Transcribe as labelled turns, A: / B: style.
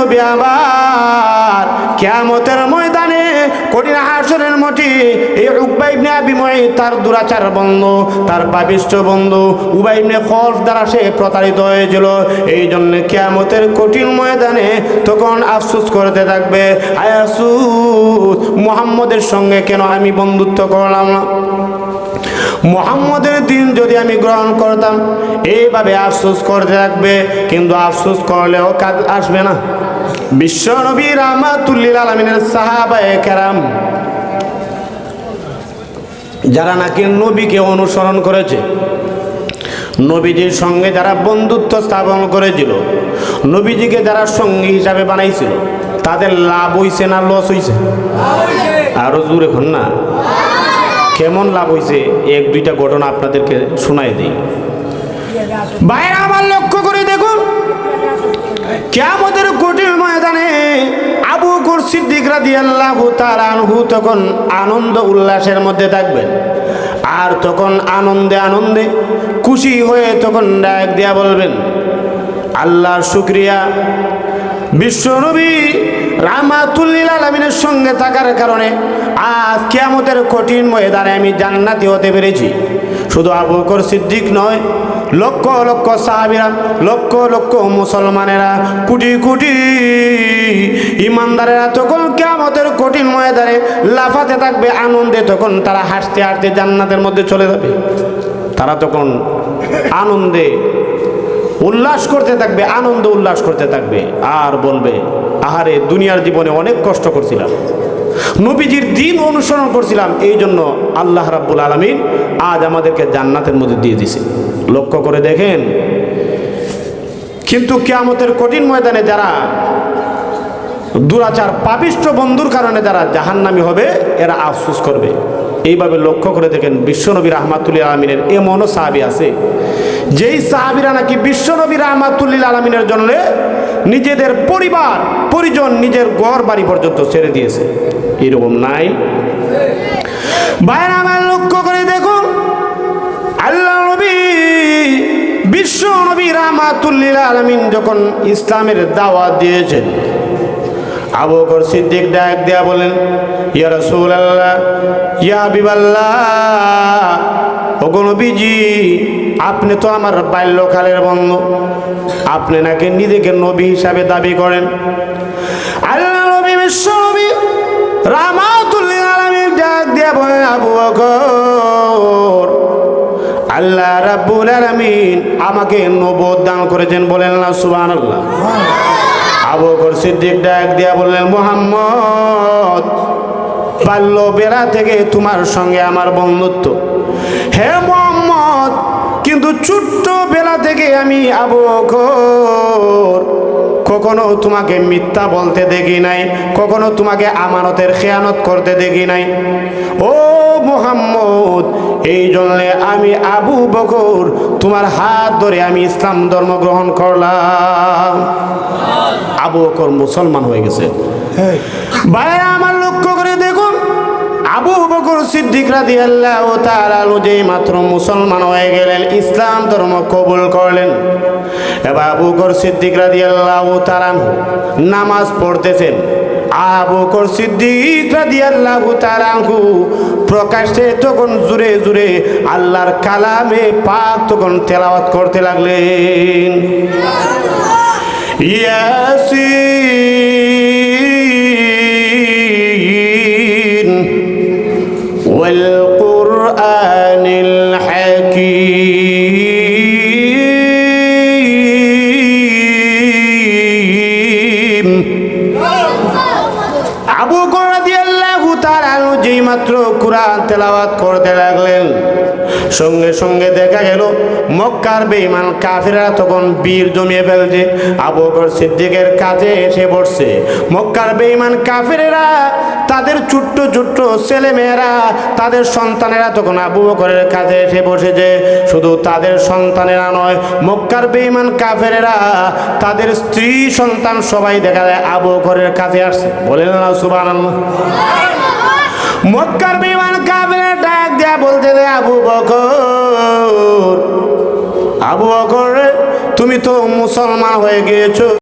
A: নবী আবার কিয়ামতের ময়দানে কঠিন হাসরের মাঠে এই উকবা ইবনে আবি মুঈত তার দুরাচার বন্ধু, তার পাপিষ্ঠ বন্ধু উবাই ইবনে খলফ দ্বারা সে প্রতারিত হয়েছিল। এই জন্য কিয়ামতের কঠিন ময়দানে তখন আফসোস করতে থাকবে, আয় আফসোস, মুহাম্মদের সঙ্গে কেন আমি বন্ধুত্ব করলাম না, মুহাম্মদের দিন যদি আমি গ্রহণ করতাম। এইভাবে আফসোস করতে থাকবে, কিন্তু আফসোস করলেও কাজ আসবে না। বিশ্ব নবী রাহমাতুল লিল আলামিনের সাহাবায়ে কেরাম যারা নাকি নবীকে অনুসরণ করেছে, নবীজির সঙ্গে যারা বন্ধুত্ব স্থাপন করেছিল, নবীজিকে যারা সঙ্গী হিসাবে বানাইছিল, তাদের লাভ হইছে না লস হইছে? আরো জোরে এখন না, কেমন লাভ হইছে এক দুইটা ঘটনা আপনাদেরকে শোনাই দিই। বাইরে আমার লক্ষ্য করে দেখুন, কিয়ামতের কঠিন ময়দানে আবু বকর সিদ্দিক রাদিয়াল্লাহু তাআলা আনহু তখন আনন্দ উল্লাসের মধ্যে থাকবেন। আর তখন আনন্দে আনন্দে খুশি হয়ে তখন ডাক দিয়া বলবেন, আল্লাহর শুকরিয়া, বিশ্বনবী রাহমাতুল লিল আলামিনের সঙ্গে থাকার কারণে আজ কিয়ামতের কঠিন ময়দানে আমি জান্নাতি হতে পেরেছি। শুধু আবু বকর সিদ্দিক নয়, লক্ষ লক্ষ সাহাবীরা, লক্ষ লক্ষ মুসলমানেরা, কোটি কোটি ইমানদারেরা তখন কিয়ামতের কঠিন ময়দানে লাফাতে থাকবে আনন্দে। তখন তারা হাসতে হাসতে জান্নাতের মধ্যে চলে যাবে। তারা তখন আনন্দে উল্লাস করতে থাকবে, আনন্দ উল্লাস করতে থাকবে, আর বলবে, আহারে দুনিয়ার জীবনে অনেক কষ্ট করছিলাম, নবীজির দিন অনুসরণ করছিলাম, এই জন্য আল্লাহ রাব্বুল আলামিন আজ আমাদেরকে জান্নাতের মধ্যে দিয়ে দিয়েছে। লক্ষ্য করে দেখেন, কিন্তু কিয়ামতের কঠিন ময়দানে যারা দুরাচার পাপিষ্ঠ বন্ধুর কারণে যারা জাহান্নামী হবে, এরা আফসোস করবে। এইভাবে লক্ষ্য করে দেখেন, বিশ্বনবী রাহমাতুল লিল আলামিনের এমনও সাহাবী আছে যেই সাহাবীরা নাকি বিশ্বনবী রাহমাতুল লিল আলামিনের জন্য নিজেদের পরিবার পরিজন, নিজের ঘর বাড়ি পর্যন্ত ছেড়ে দিয়েছে। এরকম নাই? বাইরে আমার লক্ষ্য করে দেখুন, আল্লাহ নবী বিশ্ব নবী রাহমাতুল লিল আলামিন যখন ইসলামের দাওয়াত দিয়েছেন, আবু বকর সিদ্দিক ডাক দেয়া বলেন, ইয়া রাসূলুল্লাহ, ইয়া হাবিবাল্লাহ, ওগো নবীজি, আপনি তো আমার বাল্যকালের বন্ধু, আপনি নাকি নিজেকে নবী হিসাবে দাবি করেন। আল্লাহ নবী বিশ্ব নবী রাহমাতুল লিল আলামিন ডাক দেয়া বলেন, আবু বকর, আল্লাহ রাব্বুল আলামিন আমাকে নবুয়ত দান করেছেন, বলেন না সুবহানাল্লাহ। আবু বকর সিদ্দিক ডাক দিয়া বললেন, মুহাম্মদ, বাল্যবেলা থেকে তোমার সঙ্গে আমার বন্ধুত্ব, হে মুহাম্মদ, কিন্তু ছোট্ট বেলা থেকে আমি আবু বকর কখনো তোমাকে মিথ্যা বলতে দেখি নাই, কখনো তোমাকে আমানতের খেয়ানত করতে দেখি নাই। ও মুহাম্মদ, এই জন্য আমি আবু বকর তোমার হাত ধরে আমি ইসলাম ধর্ম গ্রহণ করলাম। আবু বকর মুসলমান হয়ে গেছে। ভাইরা আমার লক্ষ্য করে দেখুন, আবু বকর সিদ্দিক রাদিয়াল্লাহু তাআলা যেই মাত্র মুসলমান হয়ে গেলেন, ইসলাম ধর্ম কবুল করলেন, এবার আবু বকর সিদ্দিক রাদিয়াল্লাহু তাআলা নামাজ পড়তেছেন। আবু বকর সিদ্দিক রাদিয়াল্লাহু তাআলা প্রকাশ্যে তখন জোরে জোরে আল্লাহর কালামে পাক তখন তেলাওয়াত করতে লাগলেন, ইয়াসিন ওয়াল কুরআনিল হাকীম। আবু বকর রাদিয়াল্লাহু তাআলা যেই মাত্র কুরআন তেলাওয়াত করতে লাগলেন, সঙ্গে সঙ্গে দেখা গেল মক্কার বেঈমান কাফেররা তখন বীর জমিয়ে ফেলছে, আবু বকর সিদ্দিকের কাছে এসে বসছে। মক্কার বেঈমান কাফেররা তাদের ছোট্ট ছোট্ট ছেলে মেয়েরা, তাদের সন্তানেরা তখন আবু বকরের কাছে এসে বসেছে। শুধু তাদের সন্তানেরা নয়, মক্কার বেঈমান কাফেররা তাদের স্ত্রী সন্তান সবাই দেখা যায় আবু বকরের কাছে আসছে, বলেন না সুবহানাল্লাহ। মক্কার বেঈমান কাফেররা ডাক দেয়া বলতে দেয়, আবু বকর, আবু বকর, তুমি তো মুসলমান হয়ে গিয়েছো।